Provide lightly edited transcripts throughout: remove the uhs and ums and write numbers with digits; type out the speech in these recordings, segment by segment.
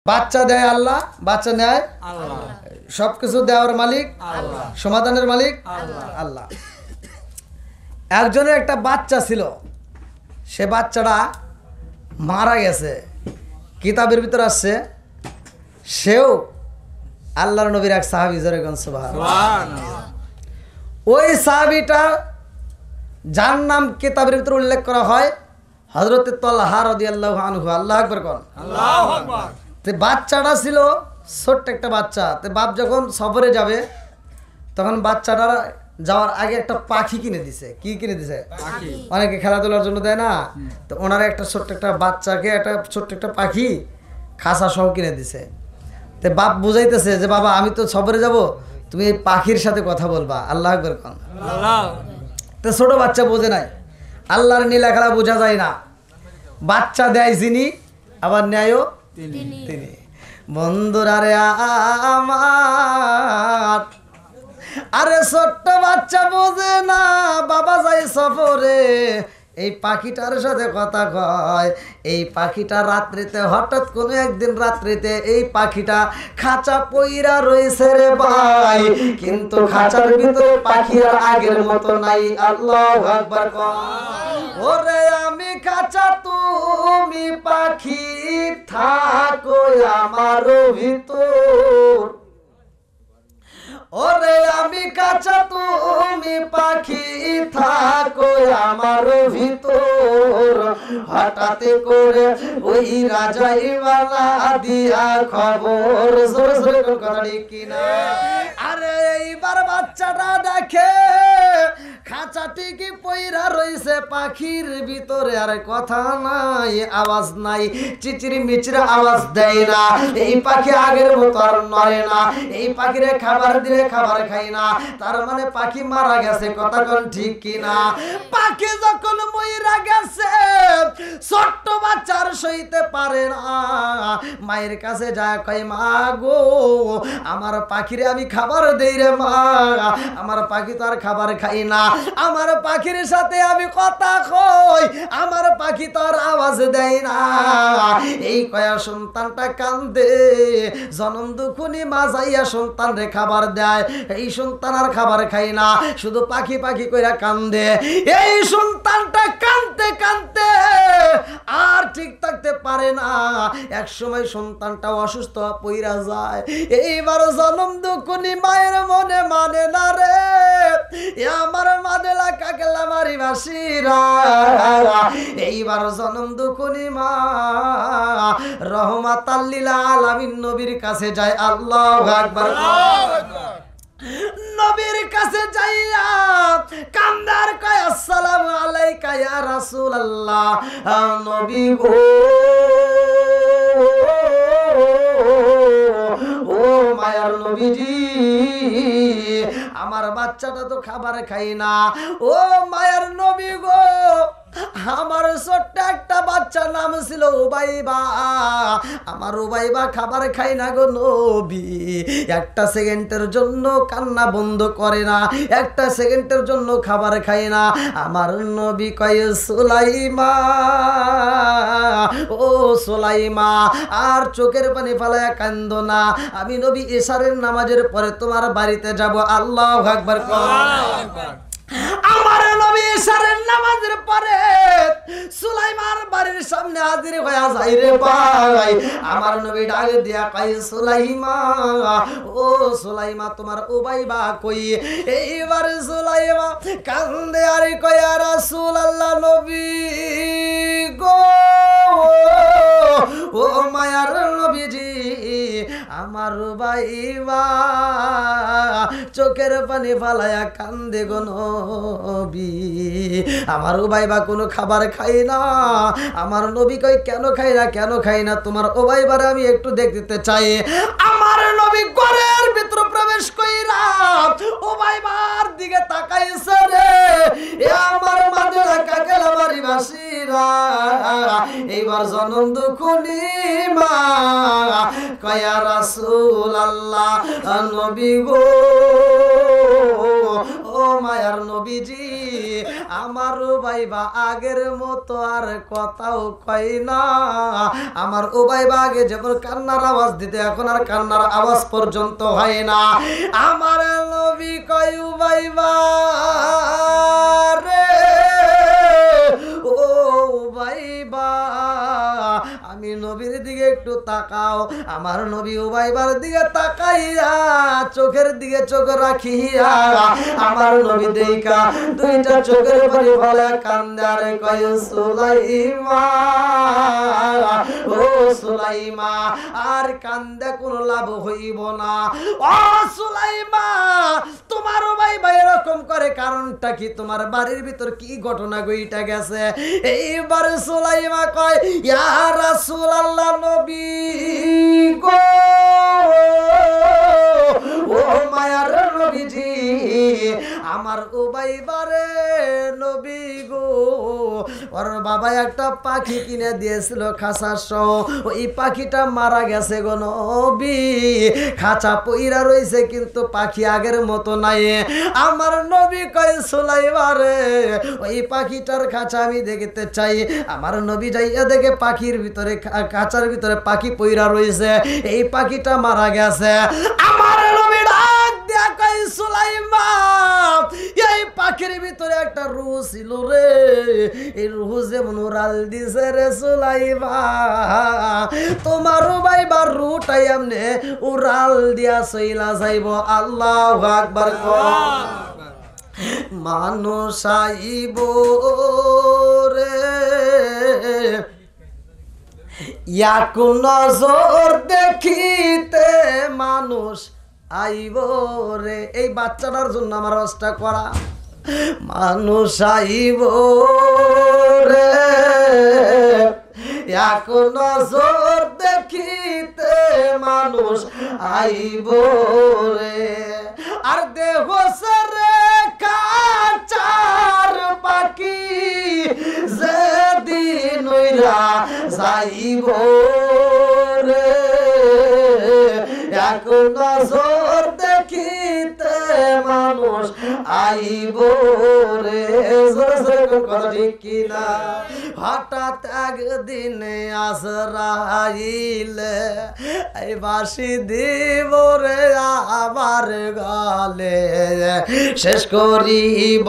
বাচ্চা দেয় আল্লাহ, বাচ্চা নেয় আল্লাহ, সবকিছু দেওয়ার মালিক আল্লাহ, সমাধানের মালিক আল্লাহ। একজনের একটা বাচ্চা ছিল, সে বাচ্চাটা মারা গেছে, কিতাবের ভিতর আসছে। সেও আল্লাহর নবীর এক সাহাবী, জোরে কোন সুবহানাল্লাহ। ওই সাহাবীটা যার নাম কিতাবের ভিতর উল্লেখ করা হয় হযরত তালহা রাদিয়াল্লাহু আনহু। আল্লাহু আকবার কোন। আল্লাহু আকবার। তে বাচ্চাটা ছিল ছোট্ট একটা বাচ্চা। তে বাপ যখন সফরে যাবে তখন বাচ্চাটা যাওয়ার আগে একটা পাখি কিনে দিছে। কি কিনে দিছে? পাখি। অনেকে খেলাধুলার জন্য দেয় না, তো ওনারা একটা ছোট্ট একটা বাচ্চাকে একটা ছোট্ট একটা পাখি খাঁচা সহ কিনে দিছে। তে বাপ বুঝাইতেছে যে বাবা আমি তো সফরে যাব, তুমি এই পাখির সাথে কথা বলবা। আল্লাহু আকবার কোন। আল্লাহ। তো ছোট বাচ্চা বোঝে নাই, আল্লাহর নীলা খেলা বোঝা যায় না। বাচ্চা দেয় যিনি, আবার ন্যায়ও তিনি। বন্ধুরা রে আমার, আরে ছোট্ট বাচ্চা বোঝে না, বাবা যায় সফরে, এই পাখিটার সাথে কথা কয়। এই পাখিটা রাত্রিতে, হঠাৎ কোনো একদিন রাত্রিতে এই পাখিটা খাঁচা পইরা রয়েছে রে ভাই, কিন্তু খাঁচার ভিতরে পাখি আর আগের মতো নাই। আল্লাহু আকবার। ওরে আমি খাঁচা তুমি পাখি, থাকো আমার ভিতর। ওরে আমি কাঁচা তুমি পাখি, থাকো আমার ভিতর। হঠাৎ করে ওই রাজাইওয়ালা দিয়া খবর, জোরে জোরে কথা ঠিক কিনা? আরে এইবার বাচ্চাটা দেখে খাঁচাটি কি পইরা রইছে পাখির ভিতরে, আর কথা নাই, আওয়াজ নাই, চিচিরি মিচিরি আওয়াজ দেয় না। এই পাখি আগের মতো আর নড়ে না। এই পাখিরে খাবার দিলে খাবার খাই না, তার মানে পাখি মারা গেছে। কথা কোন ঠিক কিনা? পাখি যখন মইরা গেছে, ছোট্ট বাচ্চার সইতে পারে না, মায়ের কাছে যায় কয় মা গো, আমার পাখিরে আমি খাবার দেই রে মা, আমার পাখি তো আর খাবার খাই না, আমার পাখির সাথে আমি কথা কই, আমার পাখি তো আর আওয়াজ দেয় না। এই কয়া সন্তানটা কান্দে, জনম দুখুনি মা যাইয়া সন্তান রে খাবার দেয়। এই সন্তান আর খাবার খাই না, শুধু পাখি পাখি কইরা কান্দে। এই সন্তানটা কান্দতে কান্দতে আর ঠিক থাকতে পারে না। এক সময় সন্তানটা অসুস্থ পইরা যায়। এইবার জনম দুখুনি মায়ের মনে মানে না রে, আমার মাদেলা কাকেলা মারি বাসিরা। এইবার জনম দুখুনি মা রহমাতাল লিল আলামিন নবীর কাছে যায়। আল্লাহু আকবার। নবীর কাছে যাইয়া কান্দার কয় আসসালামু আলাইকা ইয়া রাসূলুল্লাহ। নবী গো, ও মায়ার নবীজি, আমার বাচ্চাটা তো খাবার খাই না। ও মায়ার নবী গো, আমার ছোট্ট একটা বাচ্চা নাম ছিল উবাইবা, আমার উবাইবা খাবার খাই না গো নবী। একটা সেকেন্ডের জন্য কান্না বন্ধ করে না, একটা সেকেন্ডের জন্য খাবার খাই না। আমার নবী কয় সুলাইমা, ও সুলাইমা, আর চোখের পানি ফালায়া কান্দো না, আমি নবী ইশারের নামাজের পরে তোমার বাড়িতে যাব। আল্লাহু আকবার। আমার নবী ইশারের নামাজের পরে সুলাইমার বাড়ির সামনে হাজির হয়ে যায় রে ভাই। আমার নবী ডাক দিয়া কয় সুলাইমা, ও সুলাইমা তোমার উবাইবা কই? এইবার সুলাইমা কান্দে আর কয় রাসূলুল্লাহ নবী গো, ও মায়ার নবীজি, আমার উবাইবা চোখের পানি ফালায়া কান্দে গো নবী, আমার উবাইবা কোনো খাবার খাই না। আমার নবী কই কেন খাই না, কেন খাই না? তোমার উবাইবারে আমি একটু দেখতে চাই। আমার নবী ঘরের ভিতর প্রবেশ কইরা উবাইবার দিকে তাকাইছে রে, আমার মাদেরা কাকেলা বাড়ি বাসিরা। এইবার জনম দুখুনি মা কয়া রাসূলুল্লাহ নবী গো, ও মায়ার নবীজি, আমার উবাইবা আগের মতো আর কথাও কয় না। আমার উবাইবা আগে যেমন কান্নার আওয়াজ দিতে এখন আর কান্নার আওয়াজ পর্যন্ত হয় না। আমার নবী কয় উবাইবা রে ও উবাইবা আমি নবীর দিকে একটু তাকাও। আমার নবী উবাইবার দিকে তাকাইয়া চোখের দিকে চোখ রাখিয়া আমার নবী দেখা দুইটা চোখের পানি ফেলে কান্দে আর কয় সুলাইমা ও সুলাইমা আর কান্দে কোনো লাভ হইব না। ও সুলাইমা তোমার উবাইবা এরকম করে কারণটা কি? তোমার বাড়ির ভিতর কি ঘটনা ঘইটা গেছে? এইবার সুলাইমা কয় ইয়া রাসূলুল্লাহ নবী গো ও মায়ার নবীজি আমার উবাইবারে নবী গো ওর বাবা একটা পাখি কিনে দিয়েছিল খাঁচা সহ, ওই পাখিটা মারা গেছে গো নবী। খাঁচা পইরা রইছে কিন্তু পাখি আগের মতো নাই। আমার নবী কয় সুলাইমারে ওই পাখিটার খাঁচা আমি দেখতে চাই। আমার নবী যাইয়া দেখে পাখির ভিতরে খাঁচার ভিতরে পাখি পইরা রইছে, এই পাখিটা মারা গেছে। আমার নবী ডাক দিয়া কয় সুলাইমা এই পাখির ভিতরে একটা রূহ ছিল রে, এই রূহ যেমন উড়াল দিছে রে সুলাইমা তোমার উবাইবার রূহটাই এমনে উড়াল দিয়া চইলা যাইব। আল্লাহু আকবার কর। মানুষ আইব রে এক নজর দেখিতে মানুষ আইব রে। এই বাচ্চাটার জন্য আমার রসটা করা। মানুষ আইব রে এক নজর দেখিতে মানুষ আইব রে। আর দেহ সরে কাচার পাখি যেদিন ওইরা যাইব রে এক নজর দেখিতে মানুষ আইব রে। কথা ঠিক কিনা? হঠাৎ একদিনে আজরাইল এই বাঁশি দিব রে আবার গালে শেষ করিব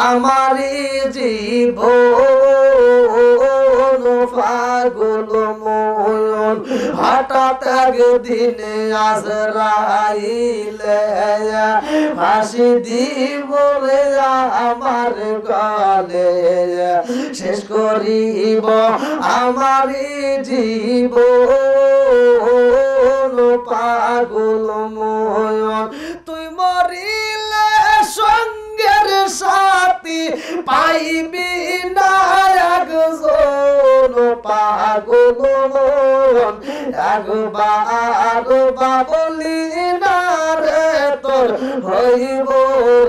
আমারি জীবন পাগল মন। হঠাৎ একদিনে আজরাইল ফাঁসি দিব রে আমার গালে শেষ করিব আমারি জীবন পাগল মন। তুই মরিলে সঙ্গের সাথী পাইবি না একজন পাগল মন। একবার বলি না রে তোর হইব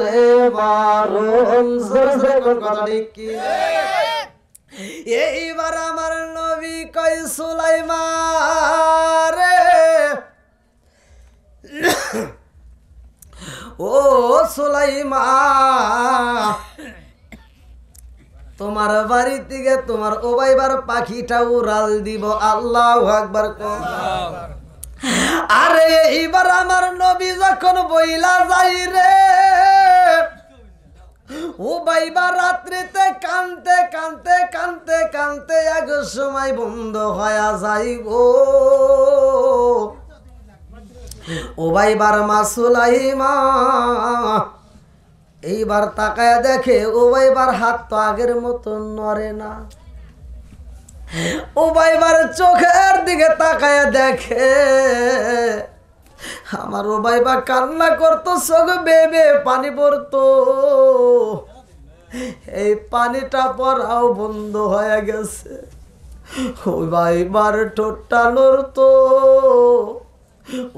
রে বারণ। কথা ঠিক কি? এইবার আমার নবী কয় সুলাইমা রে ও সুলাইমা তোমার বাড়ি থেকে তোমার উবাইবার পাখিটা উড়াল দিব। আল্লাহু আকবার। আরে এইবার আমার নবী যখন বইলা যাই রে উবাইবা রাত্রিতে কানতে কানতে কানতে কানতে এক সময় বন্ধ হয়ে যাই গো। উবাইবার মা সুলাইমা এইবার তাকায় দেখে উবাইবার হাত তো আগের মতো নড়ে না। উবাইবার চোখের দিকে তাকায় দেখে আমার উবাইবা কান্না করতো, চোখ বেবে পানি পড়তো। এই পানিটা পড়াও বন্ধ হয়ে গেছে। উবাইবার ঠোঁটটা নড়তো।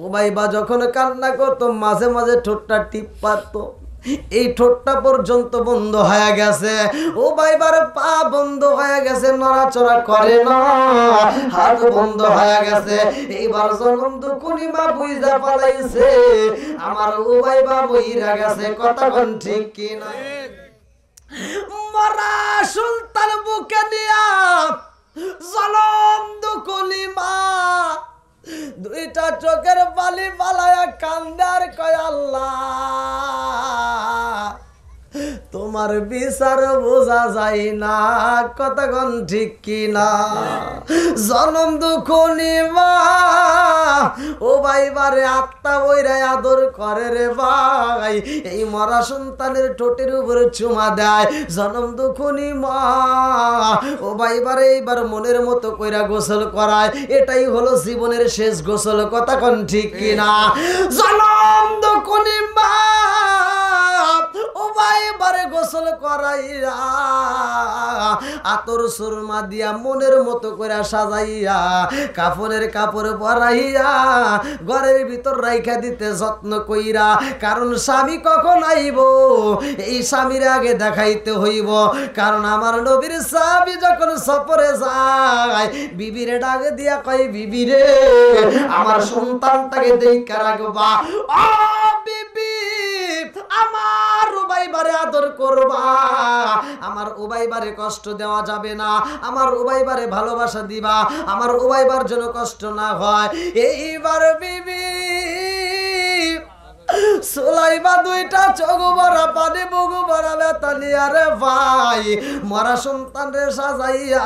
উবাইবা যখন কান্না করতো মাঝে মাঝে ঠোঁটটা টিপ পারতো, এই ঠোঁটটা পর্যন্ত বন্ধ হয়ে গেছে। উবাইবার পা বন্ধ হয়ে গেছে, নড়াচড়া করে না, হাত বন্ধ হয়ে গেছে। এইবার জনম দুকুনি মা বুঝা পালাইছে আমার উবাইবা মইরা গেছে। কথা কোন ঠিক কি না? মরা সুলতান বুকে নিয়া জলম দুকুলি মা দুইটা চোখের পালি পালায়া কান্দার কয় আল্লাহ তোমার বিচার বোঝা যায় না কতক্ষণ ঠিক কিনা জনম দুঃখনি মা ও ভাই বারে আত্মা বইরাই আদর করে রে ভাই এই মরা সন্তানের ঠোঁটের উপরে চুমা দেয় জনম দুঃখনি মা ও ভাই বারে এইবার মনের মতো কইরা গোসল করায় এটাই হলো জীবনের শেষ গোসল কতক্ষণ ঠিক কিনা জনম দুঃখনি মা ও ভাই বারে গোসল করাইয়া আতর সুরমা দিয়া মনের মতো করে সাজাইয়া কাফনের কাপড় পরাইয়া ঘরের ভিতর রাইখা দিতে যত্ন কইরা কারণ স্বামী কখন আইব এই স্বামীর আগে দেখাইতে হইব কারণ আমার নবীর স্বামী যখন সফরে যায় বিবিরে ডাকে দিয়া কয় বিবিরে আমার সন্তানটাকে দেখা রাখবা ও বিবি আমার উবাইবারে আদর করবা আমার উবাইবারে কষ্ট দেওয়া যাবে না আমার উবাইবারে ভালোবাসা দিবা আমার উবাইবার জন্য কষ্ট না হয় এইবার বিবি সুলাইবা দুইটা চোখ ভরা পানি বুকু ভরা ব্যথা নিয়া রে ভাই মরা সন্তান রে সাজাইয়া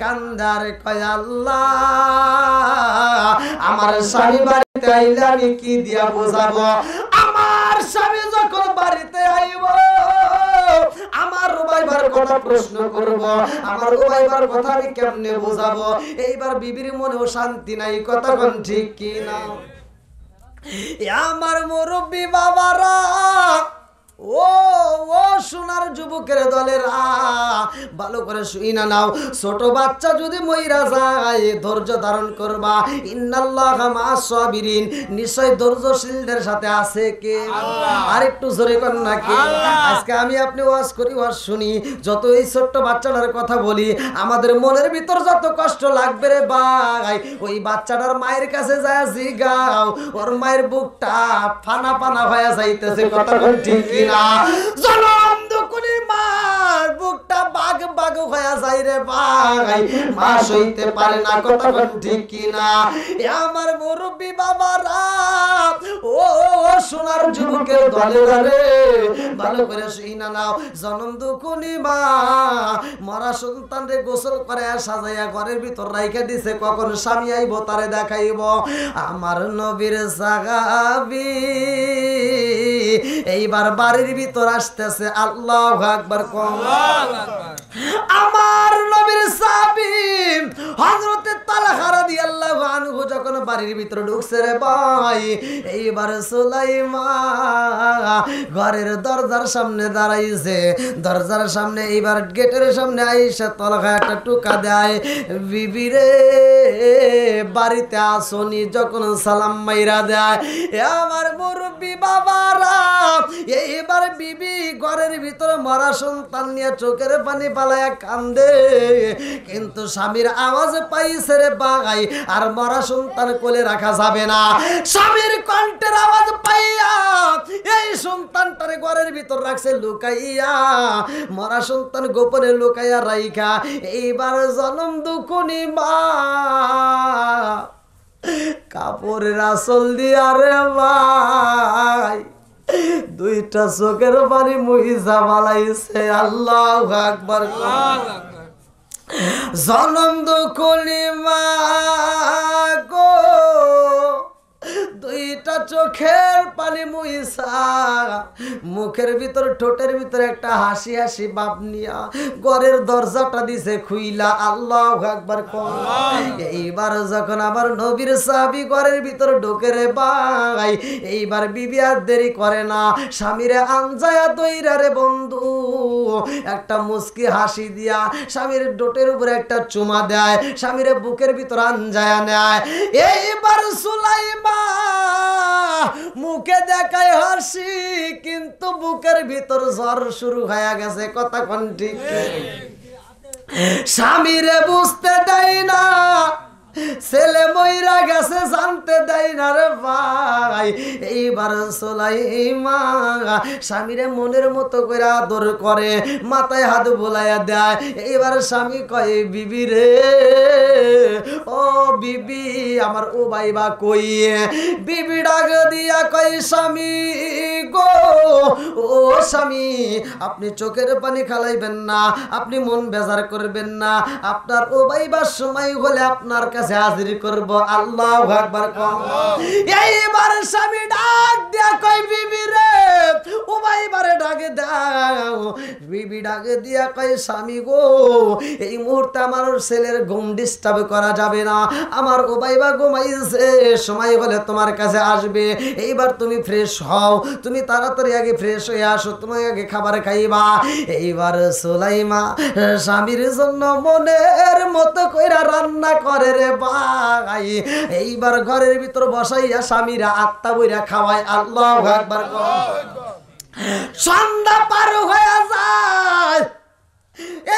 কান্দার কয় আল্লাহ আমার স্বামী বাড়িতে আইলে আমি কি দিয়া বোঝাবো আমার স্বামী যখন বাড়িতে আইব আমার উবাইবার কথা প্রশ্ন করব আমার উবাইবার কথা আমি কেমনে বোঝাবো এইবার বিবির মনেও শান্তি নাই কতক্ষণ ঠিক কি না আমার মুরব্বী বাবারা ও ও সোনার যুবকের দলেরা ভালো করে শুইনা নাও ছোট বাচ্চা যদি মইরা যায় ধৈর্য ধারণ করবা ইন্নাল্লাহা মা'আস সাবিরিন নিশ্চয় ধৈর্যশীলদের সাথে আছে কে আল্লাহ আর একটু জোরে কর না কে আজকে আমি আপনি ওয়াজ করি ওয়াজ শুনি যত এই ছোট বাচ্চাটার কথা বলি আমাদের মনের ভিতর যত কষ্ট লাগবে রে ভাই ওই বাচ্চাটার মায়ের কাছে যায় জিগাও ওর মায়ের বুকটা ফানা ফানা হয়ে যাইতেছে কতক্ষণ ঠিক কি জনম দুকুনি মার বুকটা বাগ বাগ হয়ে যায় রে ভাই মা সইতে পারে না কতক্ষণ ঠিক কিনা আমার মুরব্বী বাবারা ও সোনার যুবকের দলে রে ভালো করে শুইনা নাও জনম দুকুনি মা মরা সন্তান রে গোসল করে সাজাইয়া ঘরের ভিতর রাইখা দিছে কখন স্বামী আইব তারে দেখাইব আমার নবীর সাহাবী এইবার বাড়ির ভিতর আসতেছে আল্লাহু আকবার আমার নবীর সাহাবী হযরত তালহা রাদিয়াল্লাহু আনহু যখন বাড়ির ভিতর ঢুকছে রে ভাই এইবার সুলাইমা ঘরের দরজার সামনে দাঁড়াইছে দরজার সামনে এইবার গেটের সামনে আইসা তালহা একটা টুকা দেয় বিবি রে বাড়িতে আসনি যখন সালাম মাইরা দেয় আমার মুরব্বী বাবারা এইবার বিবি ঘরের ভিতরে মরা সন্তান নিয়ে চোখের পানি পালায়া কান্দে কিন্তু স্বামীর আওয়াজ পাইছে রে ভাই আর মরা সন্তান কোলে রাখা যাবে না স্বামীর কণ্ঠের আওয়াজ পাইয়া এই সন্তানটারে ঘরের ভিতর রাখছে লুকাইয়া মরা সন্তান গোপনে লুকাইয়া রাইখা এইবার জনম দুকুনি মা কাপড়ের আঁচল দিয়া রে ভাই দুইটা চোখের পানি মুহিজা বালাইছে আল্লাহু আকবার জনম দুকুনি মা গো দুইটা চোখের পানি মুইসা মুখের ভিতর ঠোঁটের ভিতর একটা হাসি হাসি ভাব নিয়া ঘরের দরজাটা দিছে খুইলা আল্লাহু আকবার এইবার যখন আবার নবীর সাহাবী ঘরের ভিতর ঢোকে রে ভাই এইবার বিবি আর দেরি করে না স্বামীরে আনজায়া দইরা রে বন্ধু একটা মুস্কি হাসি দিয়া স্বামীর ঠোঁটের উপরে একটা চুমা দেয় স্বামীরে বুকের ভিতর আনজায়া নেয় এইবার সুলাইমা মুখে দেখায় হাসি কিন্তু বুকের ভিতর জ্বর শুরু হয়ে গেছে কতক্ষণ ঠিক স্বামীরে বুঝতে দেয় না ছেলে মইরা গেছে জানতে দেয় না রে ভাই। এইবার সুলাইমা স্বামীরে মনের মতো করে আদর করে, মাথায় হাত বোলাইয়া দেয়। এইবার স্বামী কয় বিবি রে, ও বিবি আমার ও বাইবা কই? বিবি ডাক দিয়া কয় স্বামী গো, ও স্বামী আপনি চোখের পানি খালাইবেন না, আপনি মন বেজার করবেন না, আপনার ও বাইবার সময় হলে আপনার কাছে হাজির করব। আল্লাহু আকবার। এইবার স্বামী ডাক দিয়া কয় বিবি রে, ও বাইবারে ডাকে দাও। বিবি ডাকে দিয়া কয় স্বামী গো, এই মুহূর্তে আমার ছেলের ঘুম ডিস্টার্ব করা যাবে না, আমার ও বাইবা ঘুমাইছে, সময় হলে তোমার কাছে আসবে। এইবার তুমি ফ্রেশ হও, তুমি তাড়াতাড়ি আগে ফ্রেশ হয়ে আসো, তুমি আগে খাবার খাইবা। এইবার সুলাইমা স্বামীর জন্য মনের মতো কইরা রান্না করে রে ভাই। এইবার ঘরের ভিতর বসাইয়া স্বামীরা আত্মা বইরা খাওয়ায়। আল্লাহু আকবার। সন্ধ্যা পার হয়ে যায়,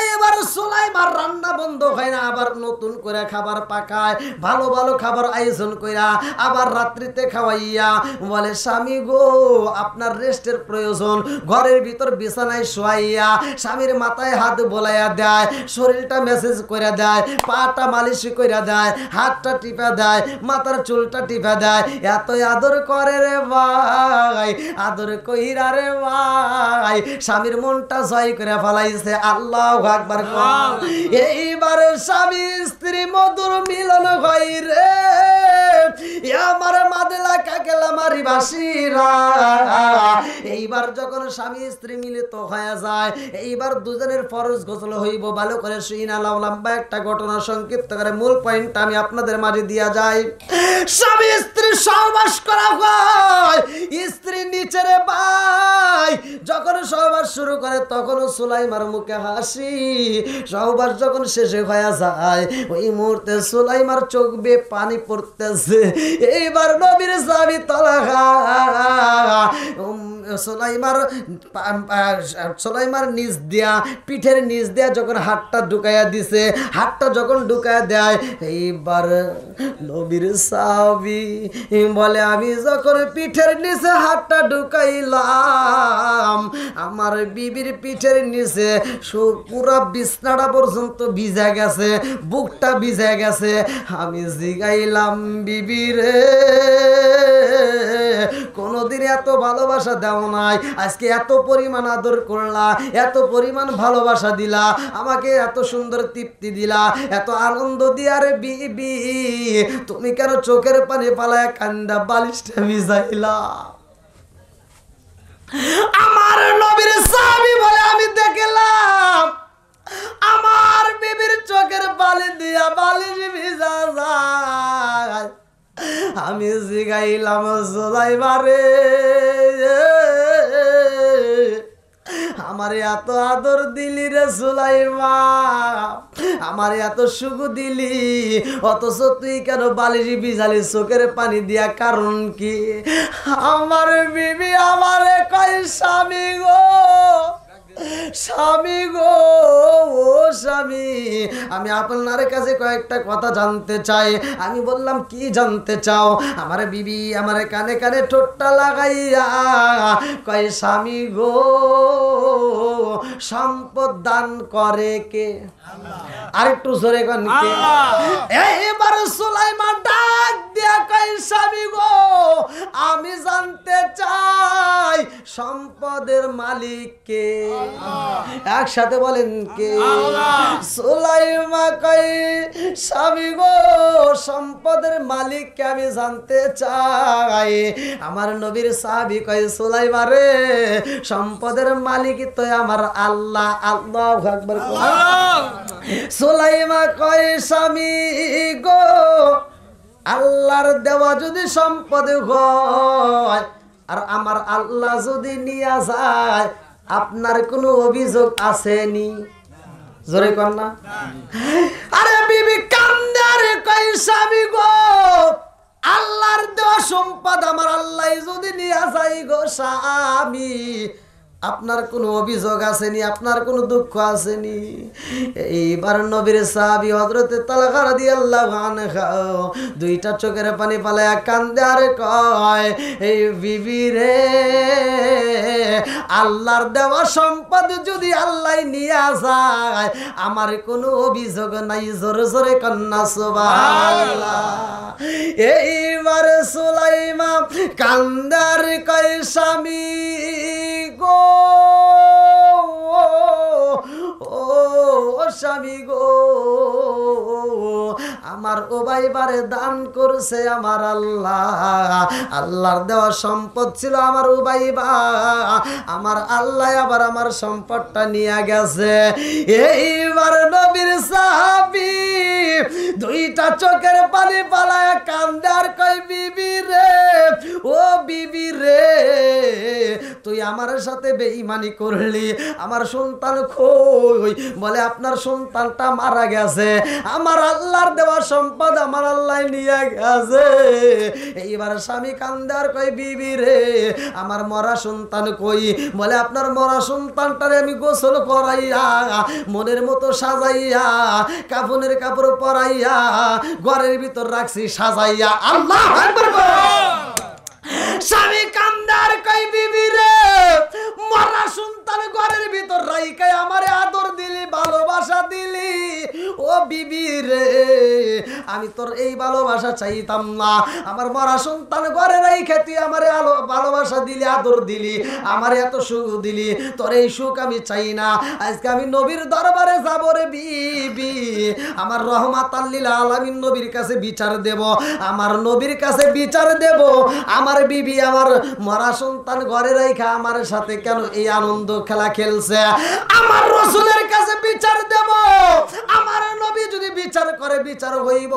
এইবার সুলাইমার রান্না বন্ধ হয় না, আবার নতুন করে খাবার পাকায়, ভালো ভালো খাবার আয়োজন কইরা আবার রাত্রিতে খাওয়াইয়া বলে স্বামী গো আপনার রেস্টের প্রয়োজন। ঘরের ভিতর বিছানায় শোয়াইয়া স্বামীর মাথায় হাত বোলাইয়া দেয়, শরীরটা মেসেজ করে দেয়, পাটা মালিশ করে দেয়, হাতটা টিপা দেয়, মাথার চুলটা টিপা দেয়। এত আদর করে রে ভাই, আদর কইরা রে ভাই স্বামীর মনটা জয় করে ফেলাইছে। আল্লাহু আকবার। এইবার স্বামী স্ত্রী মধুর মিলন হয় রে, আমার মাদলা কাকেলা মারি বাসিরা। এইবার যখন স্বামী স্ত্রী মিলিত হয়ে যায়, এইবার দুজনের ফরজ গোসল হইব। ভালো করে শুই না, লম্বা একটা ঘটনা সংক্ষিপ্ত করে মূল পয়েন্ট আমি আপনাদের মাঝে দিয়া যাই। স্বামী স্ত্রী সহবাস করা হয়, স্ত্রী নিচে রে ভাই যখন সহবাস শুরু করে তখন সুলাইমার মুখে হাসি। সহবাস যখন শেষে হয়ে যায় ওই মুহূর্তে সুলাইমার চোখ বেয়ে পানি পড়তেছে। এইবার নবীর সাহাবী তালহা সুলাইমার নিচ দিয়া পিঠের নিচ দিয়া যখন হাতটা ঢুকাইয়া দিছে, হাতটা যখন ঢুকাইয়া দেয়, এইবার নবীর সাহাবী বলে আমি যখন পিঠের নিচে হাতটা ঢুকাইলাম আমার বিবির পিঠের নিচে পুরা বিছনাটা পর্যন্ত ভিজে গেছে, বুকটা ভিজে গেছে। আমি জিগাইলাম বিবি রে কোনদিন এত ভালোবাসা দাও নাই, আজকে এত পরিমাণ আদর করলা, এত পরিমাণ ভালোবাসা দিলা, আমাকে এত সুন্দর তৃপ্তি দিলা, এত আনন্দ দিয়া রে বিবি তুমি কেন চোখের পানি পালায় কান্দা বালিশটা ভিজাইলা? আমার নবীর সাহাবী বলে আমি দেখলাম আমার বিবির চোখের পানি দিয়া বালিশ ভিজা যায়। আমি জিগাইলাম সুলাইমা রে আমার এত আদর দিলি রে সুলাইমা, আমার এত সুখ দিলি, অথচ তুই কেন বালিশ ভিজালি চোখের পানি দিয়া? কারণ কি? আমার বিবি আমারে কয় স্বামী গো, স্বামী গো, ও স্বামী আমি আপনার কাছে কয়েকটা কথা জানতে চাই। আমি বললাম কি জানতে চাও? আমার বিবি আমার কানে কানে ঠোঁটটা লাগাইয়া কয় স্বামী গো সম্পদ দান করে কে? আর একটু জোরে কোন কে? এবার সুলাইমা ডাক দিয়া কয় স্বামী গো আমি জানতে চাই সম্পদের মালিক কে? একসাথে বলেন কে? সুলাইমা কয় স্বামী গো সম্পদের মালিক কে আমি জানতে চাই। আমার নবীর সাহাবী কয় সুলাইমা রে সম্পদের মালিক তো আমার আল্লাহ। আল্লাহু আকবার। সুলাইমা কয় স্বামী গো আল্লাহর দেওয়া যদি সম্পদ হয় আর আমার আল্লাহ যদি নিয়ে যায় আপনার কোনো অভিযোগ আসেনি? জোরে কর না। আরে বিবি কান্দে রে কয় স্বামী গো আল্লাহর দেওয়া সম্পদ আমার আল্লাহ যদি নিয়ে যায় গো স্বামী আপনার কোনো অভিযোগ আসেনি, আপনার কোনো দুঃখ আসেনি? এইবার নবীর সাহাবী হযরতে তালহা রাদিয়াল্লাহু আনহু দুইটা চোখের পানি ফালায়া কান্দে আর কয়, এই বিবি রে, আল্লাহর দেওয়া সম্পদ যদি আল্লাহ নিয়ে যায় আমার কোনো অভিযোগ নাই। জোরে জোরে কন্যা সুবহানাল্লাহ। এইবার সুলাইমা কান্দার কয়, স্বামী গো, ও স্বামী গো, আমার উবাইবারে দান করছে আমার আল্লাহ। আল্লাহর দেওয়া সম্পদ ছিল আমার উবাইবা, আমার আল্লাহ আবার আমার সম্পদটা নিয়ে গেছে। এইবার নবীর সাহাবী দুইটা চোখের পানি পালায় কান্দে আর কয়, বিবি রে, ও বিবি রে, তুই আমার সাথে বেঈমানি করলি, আমার সন্তান কই? বলে আপনার সন্তানটা মারা গেছে, আমার আল্লাহর দেওয়া সম্পদ আমার আল্লাহ নিয়ে গেছে। এইবার স্বামী কান্দে আর কয়, বিবি রে, আমার মরা সন্তান কই? বলে আপনার মরা সন্তানটারে আমি গোসল করাইয়া মনের মতো সাজাইয়া কাফনের কাপড় পরাইয়া ঘরের ভিতর রাখছি সাজাইয়া। আল্লাহু আকবার। স্বামী কান্দার কই, বিবি রে, মরা সন্তান ঘরের ভিতর রাইকাই আমারে আদর দিলি, ভালোবাসা দিলি, ও বিবি রে, আমি তোর এই ভালোবাসা চাইতাম না। আমার মরা সন্তান ঘরে রাইখা তুই আমারে ভালোবাসা দিলি, আদর দিলি, আমারে এত সুখ দিলি, তোর এই সুখ আমি চাই না। আজকে আমি নবীর দরবারে যাব রে বিবি, আমার রহমাতাল লিল আলামিন নবীর কাছে বিচার দেব, আমার নবীর কাছে বিচার দেব, আমার বিবি আমার মরা সন্তান ঘরে রাইখা আমার সাথে কেন এই আনন্দ খেলা খেলছে। আমার রাসূলের কাছে বিচার দেব, আমার নবী যদি বিচার করে বিচার হইব,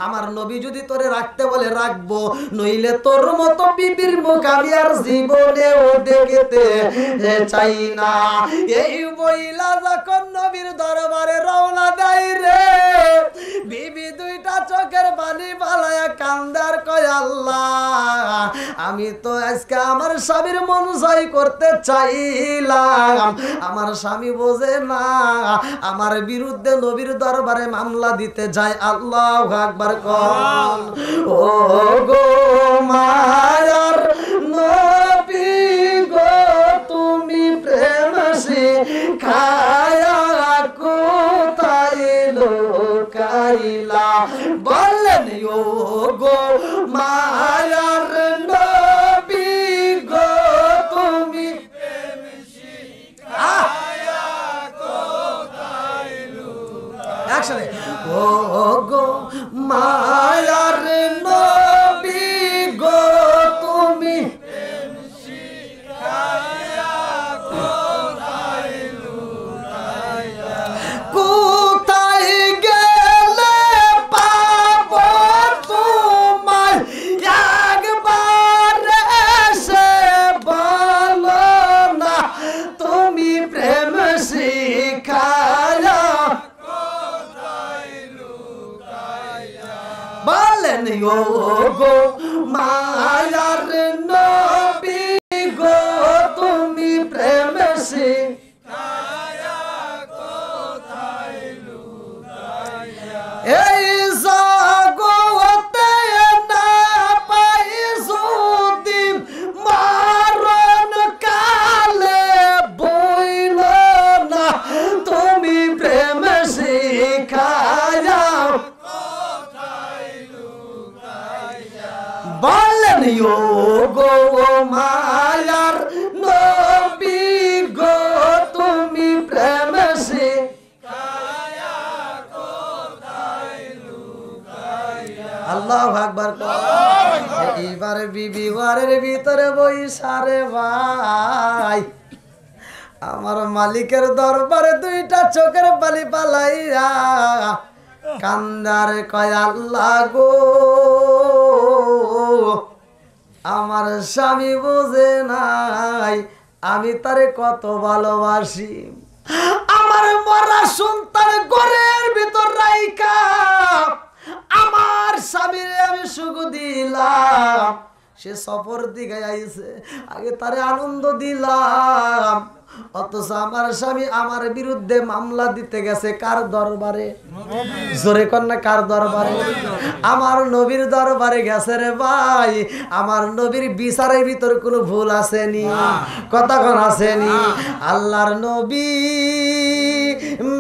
আমার নবী যদি তোরে রাখতে বলে রাখবো, নইলে তোর মতো বিবির মুখ আমি আর জীবনেও দেখতে চাই না। এই বইলা যখন নবীর দরবারে রওনা দেয় রে, বিবি দুইটা চোখের পানি ফালায়া কান্দার কয়, আল্লাহ, আমি তো আজকে আমার স্বামীর মন জয় করতে চাইলাম, আমার স্বামী বোঝে না, আমার বিরুদ্ধে নবীর দরবারে মামলা দিতে যায়। আল্লাহু আকবার কোন। ও গো মায়ার নবী গো, তুমি প্রেম শিখায়া কোথায় লুকাইলা? বলেন ও গো মায়ার নবী গো, তুমি প্রেম শিখায়া কোথায় লুকাইলা? একসাথে, ও গো মায়ার নবী গো, তুমি প্রেম শিখায়া কোথায় লুকাইলা? কোথায় গেলে পাবো তোমায়, একবার এসে বলো না, তুমি প্রেম শিখায়া কোথায় লুকাইলা? বলেন ও গো মায়ার নবী গো, তুমি প্রেম শিখায়া কোথায় লুকাইলা? এই জগতে না পাই যদি মরণ কালে বইল না, তুমি প্রেম শিখায়া কোথায় লুকাইলা? বলেন ও গো মায়ার নবী গো, তুমি প্রেম শিখায়া কোথায় লুকাইলা? আল্লাহু আকবার। এইবার বিবি ঘরের ভিতরে বইসারে ভাই, আমার মালিকের দরবারে দুইটা চোখের পানি পালাইয়া কান্দার কয়, আল্লাহ গো, আমার স্বামী বোঝে নাই আমি তারে কত ভালোবাসি, আমার মরা সন্তান ঘরের ভিতর রাইখা আমার স্বামীর আমি সুখ দিলাম, সে সফর দিকে আইছে, আগে তারে আনন্দ দিলাম, অথচ আমার স্বামী আমার বিরুদ্ধে মামলা দিতে গেছে কার দরবারে? জোরে কন্যা কার দরবারে? আমার নবীর দরবারে গেছে রে ভাই। আমার নবীর বিচারের ভিতর কোনো ভুল আসেনি, কথা কোন আসেনি? আল্লাহর নবী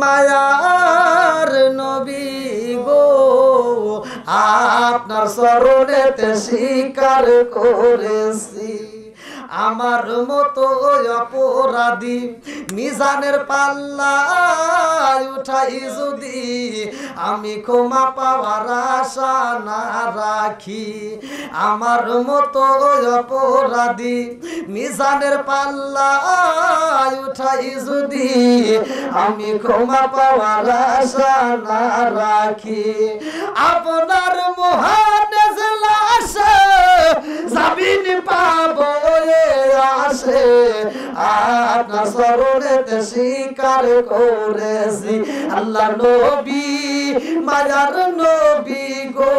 মায়ার নবী গো, আপনার চরণেতে স্বীকার করেছি আমার মতো অপরাধী মিজানের পাল্লায় উঠাই যদি আমি ক্ষমা পাওয়ার আশা না রাখি, আমার মতো অপরাধী মিজানের পাল্লায় উঠাই যদি আমি ক্ষমা পাওয়ার আশা না রাখি, আপনার মহান লাশে জামিন পাবো আসে আপনার চরণেতে স্বীকার করেছি। আল্লাহ নবী মায়ার নবী গো,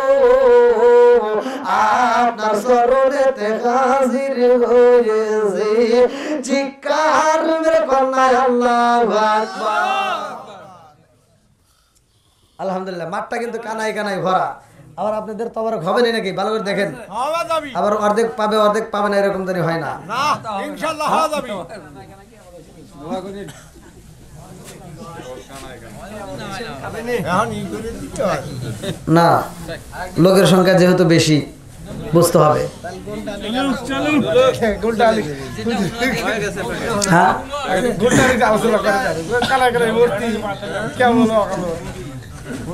আপনার চরণেতে হাজির হয়েছি। চিৎকার মেরে কন্যায় আল্লাহু আকবার। আলহামদুলিল্লাহ, মাঠটা কিন্তু কানায় কানায় ভরা। আবার আপনাদের তো আবার হবে না নাকি? ভালো করে দেখেন, আবার অর্ধেক পাবে অর্ধেক পাবে না, এরকম তো হয় না। না, লোকের সংখ্যা যেহেতু বেশি বুঝতে হবে। হ্যাঁ,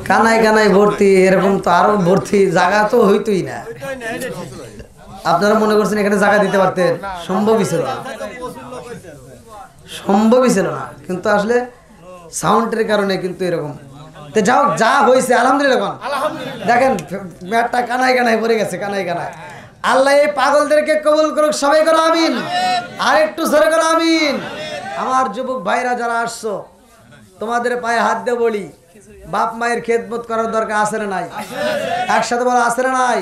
কানায় কানায় ভর্তি, এরকম তো আরো ভর্তি, জায়গা তো হইতই না। আপনারা মনে করছেন এখানে জায়গা দিতে পারতেন? সম্ভবই ছিল না, সম্ভবই ছিল না। কিন্তু আসলে সাউন্ডের কারণে কিন্তু এরকম। তো যাও, যা হয়েছে আলহামদুলিল্লাহ। দেখেন ম্যাটটা কানায় কানায় পড়ে গেছে, কানায় কানায়। আল্লাহ এই পাগলদেরকে কবুল করুক, সবাই করো আমিন। আর একটু জোরে করো আমিন। আমার যুবক ভাইরা যারা আসছো, তোমাদের পায়ে হাত দিয়ে বলি, বাপ মায়ের খেদমত করার দরকার আছে না নাই? একসাথে বলো আছে না নাই?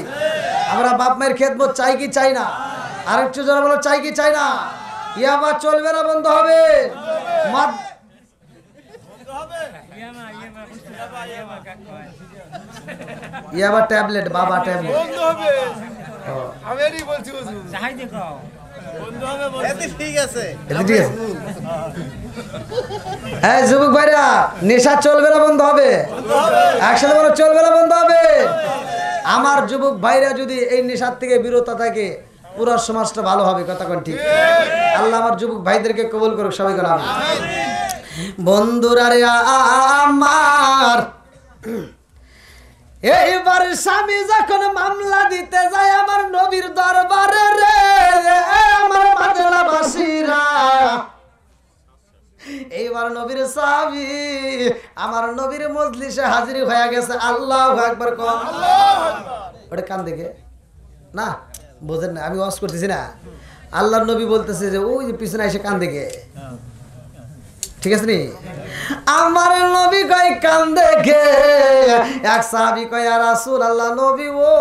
আমরা বাপ মায়ের খেদমত চাই কি চাই না? আর একটু জোরে বলো, চাই কি চাই না? ইয়াবা চলবে না, বন্ধ হবে। ইয়াবা ট্যাবলেট, বাবা ট্যাবলেট বন্ধ হবে। আমি বলছি যাই দেখো বন্ধ হবে, এতে ঠিক আছে, এতে ঠিক আছে। হ্যাঁ যুবক ভাইরা, নেশা চলবে না, বন্ধ হবে। একসাথে বলো, চলবে না, বন্ধ হবে। আমার যুবক ভাইরা যদি এই নেশার থেকে বিরত থাকে, পুরো সমাজটা ভালো হবে, কথা কোন ঠিক? আল্লাহ আমার যুবক ভাইদেরকে কবুল করুক, সবাই করো আমিন। বন্ধুরা রে আমার, এইবার স্বামী যখন মামলা দিতে যায় আমার নবীর দরবারে রে, আমার মাদলাবাসীরা, এইবার নবীর সাহাবী আমার নবীর মজলিসে হাজির হয়ে গেছে। আল্লাহু আকবার কম। ওটা কান দেখে না, বোঝেন না, আমি ওয়াজ করতেছি না। আল্লাহর নবী বলতেছে যে ওই যে পিছনে এসে কান দেখে, ঠিক আছে নি? আমার নবী কয় কান দেখে, এক সাহাবী কয় ইয়া রাসূলুল্লাহ, নবী ও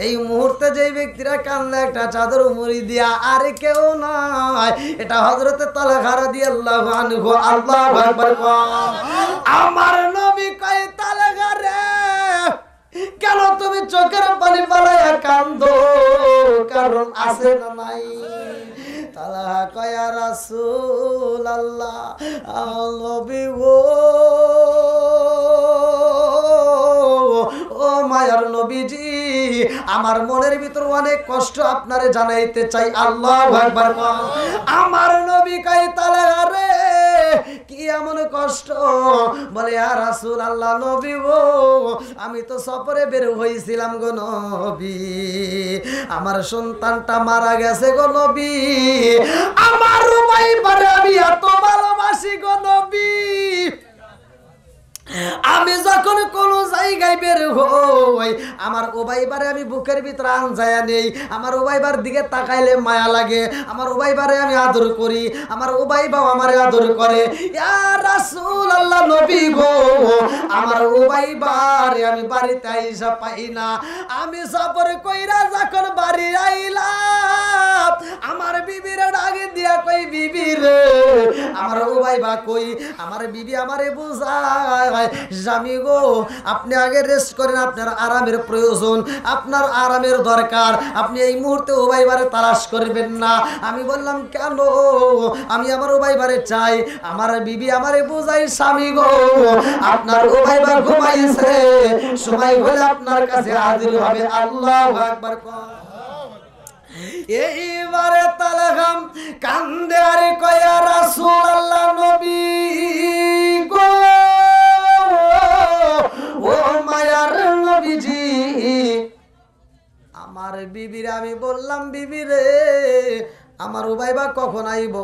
এই মুহূর্তে যে ব্যক্তিরা কান্দে একটা চাদর মুড়ি দিয়া, আর কেউ নয়, এটা হযরতে তালহা রাদিয়াল্লাহু আনহু। আল্লাহু আকবার। আমার নবী কয় তালহা রে, কেন তুমি চোখের পানি ফেলাইয়া কান্দো? কারণ আছে না নাই? তালহা কয় ইয়া রাসূলুল্লাহ, নবী গো, ও মায়ার নবীজি, আমার মনের ভিতর অনেক কষ্ট আপনারে জানাইতে চাই। আল্লাহু আকবার। আমার নবী কয় তালহা রে, কি এমন কষ্ট? বলে ইয়া রাসূলুল্লাহ, নবী গো, আমি তো সফরে বের হইছিলাম গো নবী, আমার সন্তানটা মারা গেছে গো নবী, আমার ভাই পারে আমি এত ভালোবাসি গো নবী, আমি যখন কোন জায়গায় বের হই আমার ওবাইবারে আমি বুকের ভিতরে আনজায়া নেই, আমার ওবাইবার দিকে তাকাইলে মায়া লাগে, আমার ওবাইবারে আমি আদর করি, আমার ওবাইবাও আমারে আদর করে। ইয়া রাসূলুল্লাহ নবী গো, আমার ওবাইবারে আমি বাড়িতে আইসা পাই না। আমি সফর কইরা যখন বাড়ি আইলাম আমার বিবিরে ডাকে দিয়া কই বিবি রে আমার ওবাইবা কই, আমার বিবি আমারে বুঝায় স্বামী গো আপনি আগে রেস্ট করেন, আপনার আরামের প্রয়োজন, আপনার আরামের দরকার, আপনি এই মুহূর্তে ওবাইবারে তালাশ করবেন না। আমি বললাম কেন? আমি আমার ওবাইবারে চাই। আমার বিবি আমারে বুঝাই স্বামী গো আপনার ওবাইবা ঘুমাইছে, সময় হলে আপনার কাছে হাজির হবে। আল্লাহু আকবার। এইবারে তালগাম কান্দে আর কয়া রাসূলুল্লাহ নবী গো, ও মায়ার নবীজি আমার বিবিরে আমি বললাম বিবি রে আমার ওবাইবা কখন আইব?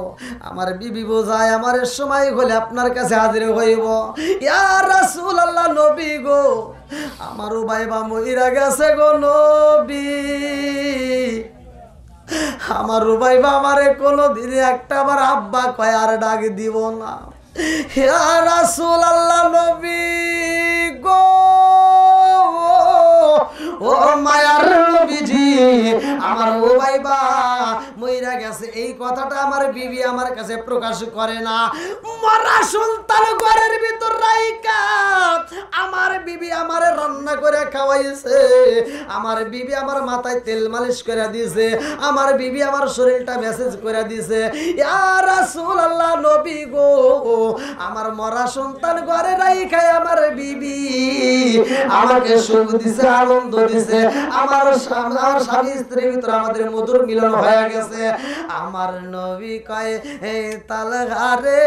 আমার বিবি বোঝায় আমার সময় হলে আপনার কাছে হাজির হইব। ইয়া রাসূলুল্লাহ নবী গো আমার ওবাইবা মইরা গেছে গো নবী, আমার ওবাইবা আমারে কোনোদিন একটা আবার আব্বা কয় আর ডাক দিব না। ইয়া রাসূলুল্লাহ নবী গো, ও মায়ার নবীজি আমার ওবাইবা মইরা গেছে এই কথাটা আমার বিবি আমার কাছে প্রকাশ করে না। মরা সন্তান ঘরের ভিতর রাইকা আমার বিবি আমারে রান্না করে খাওয়াইছে, আমার বিবি আমার মাথায় তেল মালিশ করে দিয়েছে, আমার বিবি আমার শরীরটা মেসেজ করে দিয়েছে। ইয়া রাসূলুল্লাহ নবী গো আমার মরা সন্তান ঘরে রাইখা আমার বিবি আমাকে সুখ দিছে, আনন্দ দিছে, আমার স্বামী স্ত্রীর ভিতরে আমাদের মধুর মিলন হয়ে গেছে। আমার নবী কয় এই তালগারে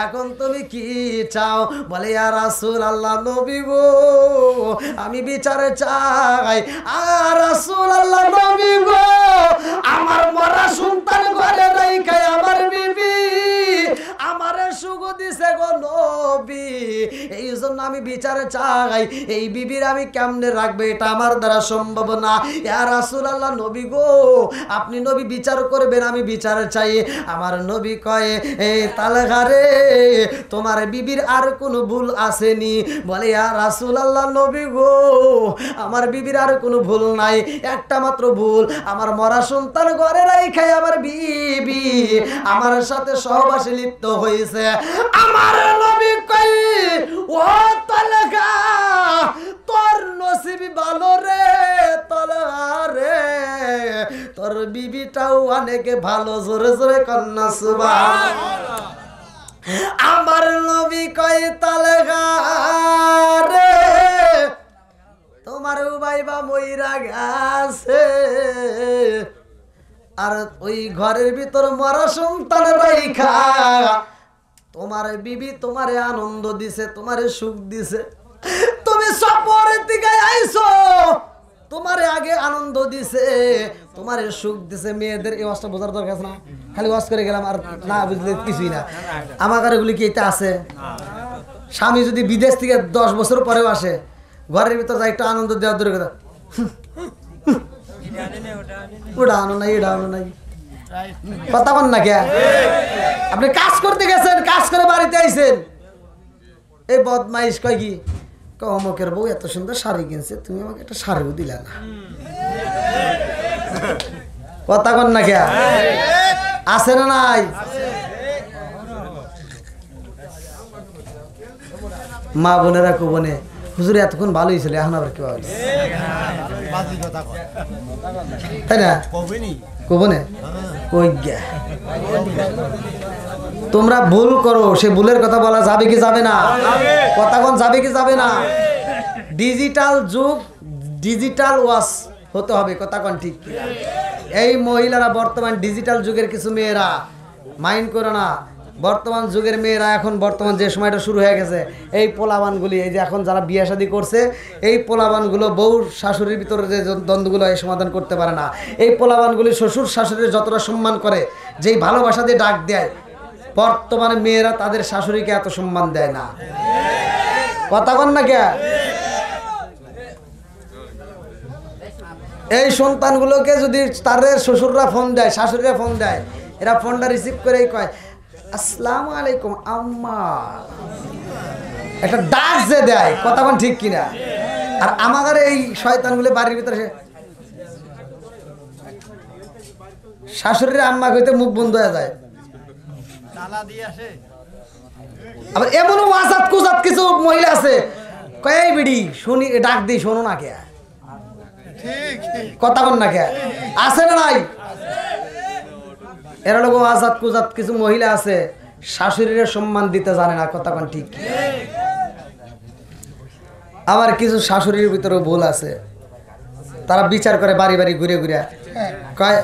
এখন তুমি কি চাও? বলে ইয়া রাসূলুল্লাহ নবী গো আমি বিচারে চাই। আর রাসূলুল্লাহ নবী গো আমার মরা সন্তান ঘরে রাইখা আমার বিবি আমারে সুখ দিছে গো নবী, এই জন্য আমি বিচারে চাই এই বিবির আমি কেমনে রাখবে এটা আমার দ্বারা সম্ভব না। ইয়া রাসূলুল্লাহ নবী গো আপনি নবী বিচার করবেন, আমি বিচারে চাই। আমার নবী কয় এই তালগারে তোমার বিবির আর কোনো ভুল আসেনি? বলে ইয়া রাসূলুল্লাহ নবী গো আমার বিবির আর কোনো ভুল নাই, একটা মাত্র ভুল, আমার মরা সন্তান ঘরে রাইখা আমার বিবি আমার সাথে সহবাসে লিপ্ত হয়েছে। আমার নবী কই ও তালগা তোর নসিব ভালো রে তালগা রে, তোর বিবিটাও অনেক ভালো, জোরে জোরে কন্যা সুবহানাল্লাহ। আমার নবী কই তালগা রে তোমার ওবাইবা মইরা গেছে, আর ওই ঘরের ভিতর মরা সন্তান রাইখা তোমার বিবি তোমারে আনন্দ দিছে, তোমারে সুখ দিছে, তুমি সফরের দিকে আইছো তোমারে আগে আনন্দ দিছে, তোমারে সুখ দিছে। মেয়েদের এই ওয়াজটা বোঝার দরকার আছে না? খালি ওয়াজ করে গেলাম আর না বুঝলে কিছুই না। আমার এগুলি কি এটা আছে? স্বামী যদি বিদেশ থেকে 10 বছর পরেও আসে ঘরের ভিতর যা একটু আনন্দ দেওয়ার দূরের কথা, ওটা আনো নাই এটা আনো নাই, কথা বল না কে? আপনি কাজ করতে গেছেন, কাজ করে বাড়িতে আইছেন, এই বদমাইশ কয় কি অমুকের বউ এত সুন্দর শাড়ি কিনছে, তুমি আমাকে একটা শাড়িও দিলা না, কথা বল না কে? আছে না নাই? মা বোনেরা কুবনে হুজুর এতক্ষণ ভালোই ছিল, এখন আবার কি হবে তাই না? কুবনে ওই তোমরা ভুল করো, সে ভুলের কথা বলা যাবে কি যাবে না? কথা কোন যাবে কি যাবে না? ডিজিটাল যুগ, ডিজিটাল ওয়াশ হতে হবে, কথা কোন ঠিক? এই মহিলারা বর্তমান ডিজিটাল যুগের কিছু মেয়েরা মাইন্ড করো না, বর্তমান যুগের মেয়েরা এখন বর্তমান যে সময়টা শুরু হয়ে গেছে এই পোলাবানগুলি, এই যে এখন যারা বিয়ে শাদী করছে এই পোলাবানগুলো বউ শাশুড়ির ভিতরে যে দ্বন্দ্বগুলো এই সমাধান করতে পারে না, এই পোলাবানগুলি শ্বশুর শাশুড়ির যতটা সম্মান করে, যেই ভালোবাসা দিয়ে ডাক দেয়, বর্তমানে মেয়েরা তাদের শাশুড়িকে এত সম্মান দেয় না। কথা কন না কে? এই সন্তানগুলোকে যদি তাদের শ্বশুররা ফোন দেয়, শাশুড়িরা ফোন দেয়, এরা ফোনটা রিসিভ করেই কয় আসসালামু আলাইকুম আম্মা, একটা ডাক যে দেয়, কথা বল ঠিক কিনা? আর আমার এই শয়তানগুলো বাড়ির ভিতরে শাশুড়ির আম্মা কইতে মুখ বন্ধ হয়ে যায়। আবার এমনও ওয়াজাত কুজাত কিছু মহিলা আছে কয় বিড়ি শুনি ডাক দিই শোনো না কে, কথা বল না কে? আছে না নাই? এরা লোক ওয়াজাত কুজাত কিছু মহিলা আছে শাশুড়ির সম্মান দিতে জানে না, কথা বল ঠিক। আবার কিছু শাশুড়ির ভিতরে ভুল আছে, তারা বিচার করে বাড়ি বাড়ি ঘুরে ঘুরে কয়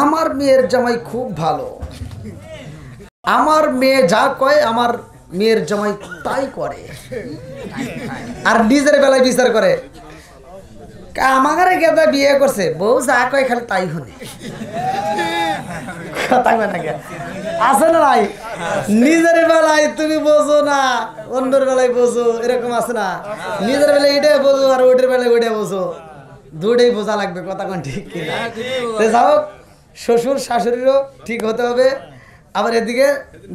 আমার মেয়ের জামাই খুব ভালো, আমার মেয়ে যা কয় আমার মেয়ের জামাই তাই করে। আর নিজের বেলায় বিচার করে আমার গেদা বিয়ে করছে, বউ যা কয় খালি তাই হনে। আছে না নাই? নিজের বেলায় তুমি বোঝো না, অন্যের বেলায় বোঝো, এরকম আছে না? নিজের বেলায় এটাই বোঝো আর ওইটার বেলায় ওইটা বোঝো, দুটাই বোঝা লাগবে, কথা কোন ঠিক কিনা? যাও, শ্বশুর শাশুড়িরও ঠিক হতে হবে, আবার এদিকে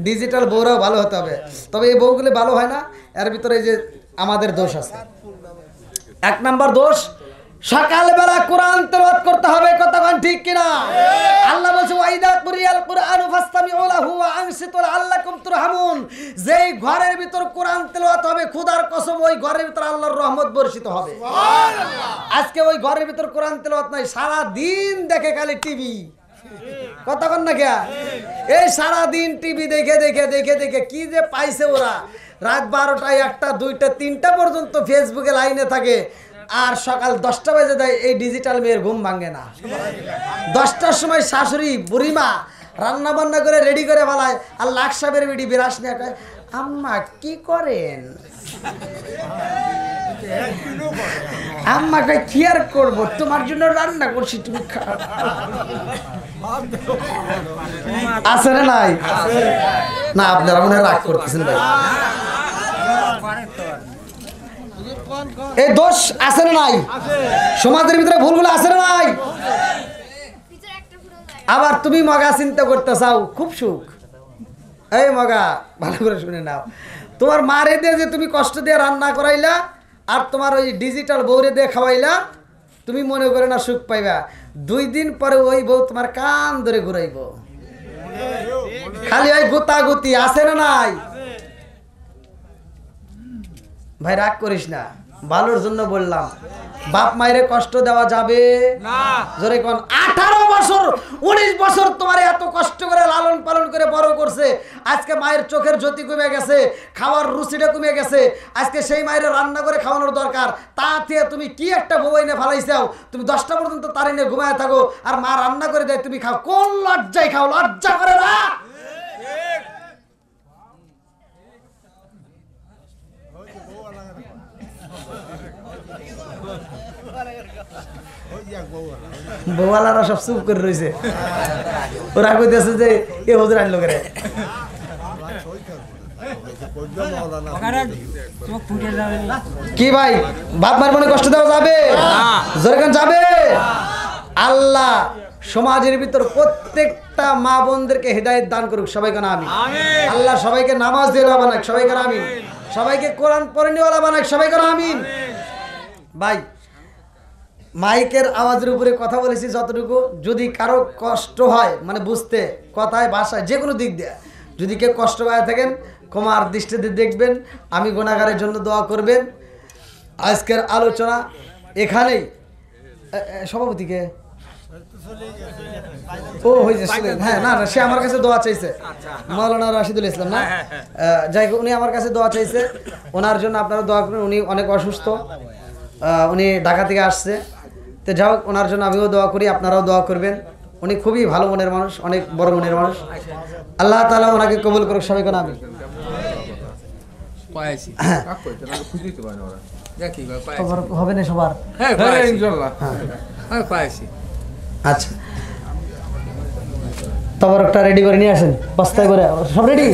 ডিজিটাল বউরাও ভালো হতে হবে। তবে এই বউগুলি ভালো হয় না, এর ভিতরে যে আমাদের দোষ আছে। 1 নাম্বার দোষ, সকালবেলা কোরআন তেলাওয়াত করতে হবে, কতক্ষণ ঠিক কিনা? আল্লাহ বলছে ওয়াইদা কুরিয়াল কুরআনু ফাসতামিউ লাহু ওয়া আনসিতু লাআল্লাকুম তুরহামুন। যেই ঘরের ভিতর কোরআন তেলাওয়াত হবে, খোদার কসম ওই ঘরের ভিতর আল্লাহর রহমত বর্ষিত হবে। সুবহানাল্লাহ। আজকে ওই ঘরের ভিতর কোরআন তেলাওয়াত নাই, সারা দিন দেখে খালি টিভি, কতক্ষণ না কে? এই সারা দিন টিভি দেখে দেখে দেখে দেখে কি যে পাইছে ওরা, রাত 12টা 1টা 2টা 3টা পর্যন্ত ফেসবুকে লাইনে থাকে, আর সকাল 10টা বাজে দেয়। এই ডিজিটাল মেয়ের ঘুম ভাঙে না। 10টার সময় শাশুড়ি বুড়িমা রান্না বান্না করে রেডি করে ফেলায়, আর লাখ সাহেবের বেডি বিরাস নিয়ে কয় আম্মা কি করেন? আম্মা কয় কি আর করবো, তোমার জন্য রান্না করছি, তুমি খাও। আছে না নাই? না, আপনারা মনে হয় রাগ করতেছেন ভাই। এই দোষ আছে না নাই? সমাজের ভিতরে ভুলগুলো আছে না নাই? আবার তুমি মগা চিন্তা করতে চাও, খুব সুখ। এই মগা ভালো করে শুনে নাও, তোমার মারে দিয়ে যে তুমি কষ্ট দিয়ে রান্না করাইলা, আর তোমার ওই ডিজিটাল বউরে দিয়ে খাওয়াইলা, তুমি মনে করে না সুখ পাইবা। 2 দিন পরে ওই বউ তোমার কান ধরে ঘুরাইব, খালি ওই গুতাগুতি। আছে না নাই? ভাই রাগ করিস না, ভালোর জন্য বললাম। বাপ মায়ের কষ্ট দেওয়া যাবে না। জোরে কোন? 18 বছর 19 বছর তোমার এত কষ্ট করে লালন পালন করে বড় করছে, আজকে মায়ের চোখের জ্যোতি কমে গেছে, খাওয়ার রুচিটা কমে গেছে, আজকে সেই মায়ের রান্না করে খাওয়ানোর দরকার। তাতে তুমি কি একটা বউ এনে ফালাইছাও, তুমি 10টা পর্যন্ত তার এনে ঘুমায় থাকো, আর মা রান্না করে দেয়, তুমি খাও। কোন লজ্জায় খাও? লজ্জা করে না? বউয়ালারা সব চুপ করে রয়েছে, ওরা কইতেছে যে এ হুজুর আনলো করে। কি ভাই, বাপ মার মনে কষ্ট দেওয়া যাবে? জোরে যাবে? আল্লাহ সমাজের ভিতর প্রত্যেকটা মা বোনদেরকে হেদায়েত দান করুক, সবাই কেন আমিন। আল্লাহ সবাইকে নামাজ দিওয়ালা বানাক, সবাই কেন আমিন। সবাইকে কোরআন পড়ানোওয়ালা বানাক, সবাই কেন আমিন। ভাই মাইকের আওয়াজের উপরে কথা বলেছি যতটুকু, যদি কারো কষ্ট হয় মানে বুঝতে, কথায় ভাষায় যে কোনো দিক দিয়ে যদি কেউ কষ্ট পায় থাকেন, ক্ষমার দৃষ্টিতে দেখবেন, আমি গুনাহগারের জন্য দোয়া করবেন। আজকের আলোচনা এখানেই। সভাপতিকে ও হয়েছে, হ্যাঁ, না না, সে আমার কাছে দোয়া চাইছে, মাওলানা রাশিদুল ইসলাম না, যাই হোক, উনি আমার কাছে দোয়া চাইছে, ওনার জন্য আপনারা দোয়া করবেন। উনি অনেক অসুস্থ, উনি ঢাকা থেকে আসছে, তো যাই হোক, ওনার জন্য আমিও দোয়া করি, আপনারাও দোয়া করবেন। উনি খুবই ভালো মনের মানুষ, অনেক বড় মনের মানুষ। আল্লাহ তাআলা ওনাকে কবুল করুক, সবাই কোন আমিন। হবে না সবার? আচ্ছা, তবরকটা রেডি করে নিয়ে আসেন, বস্তায় করে। সব রেডি?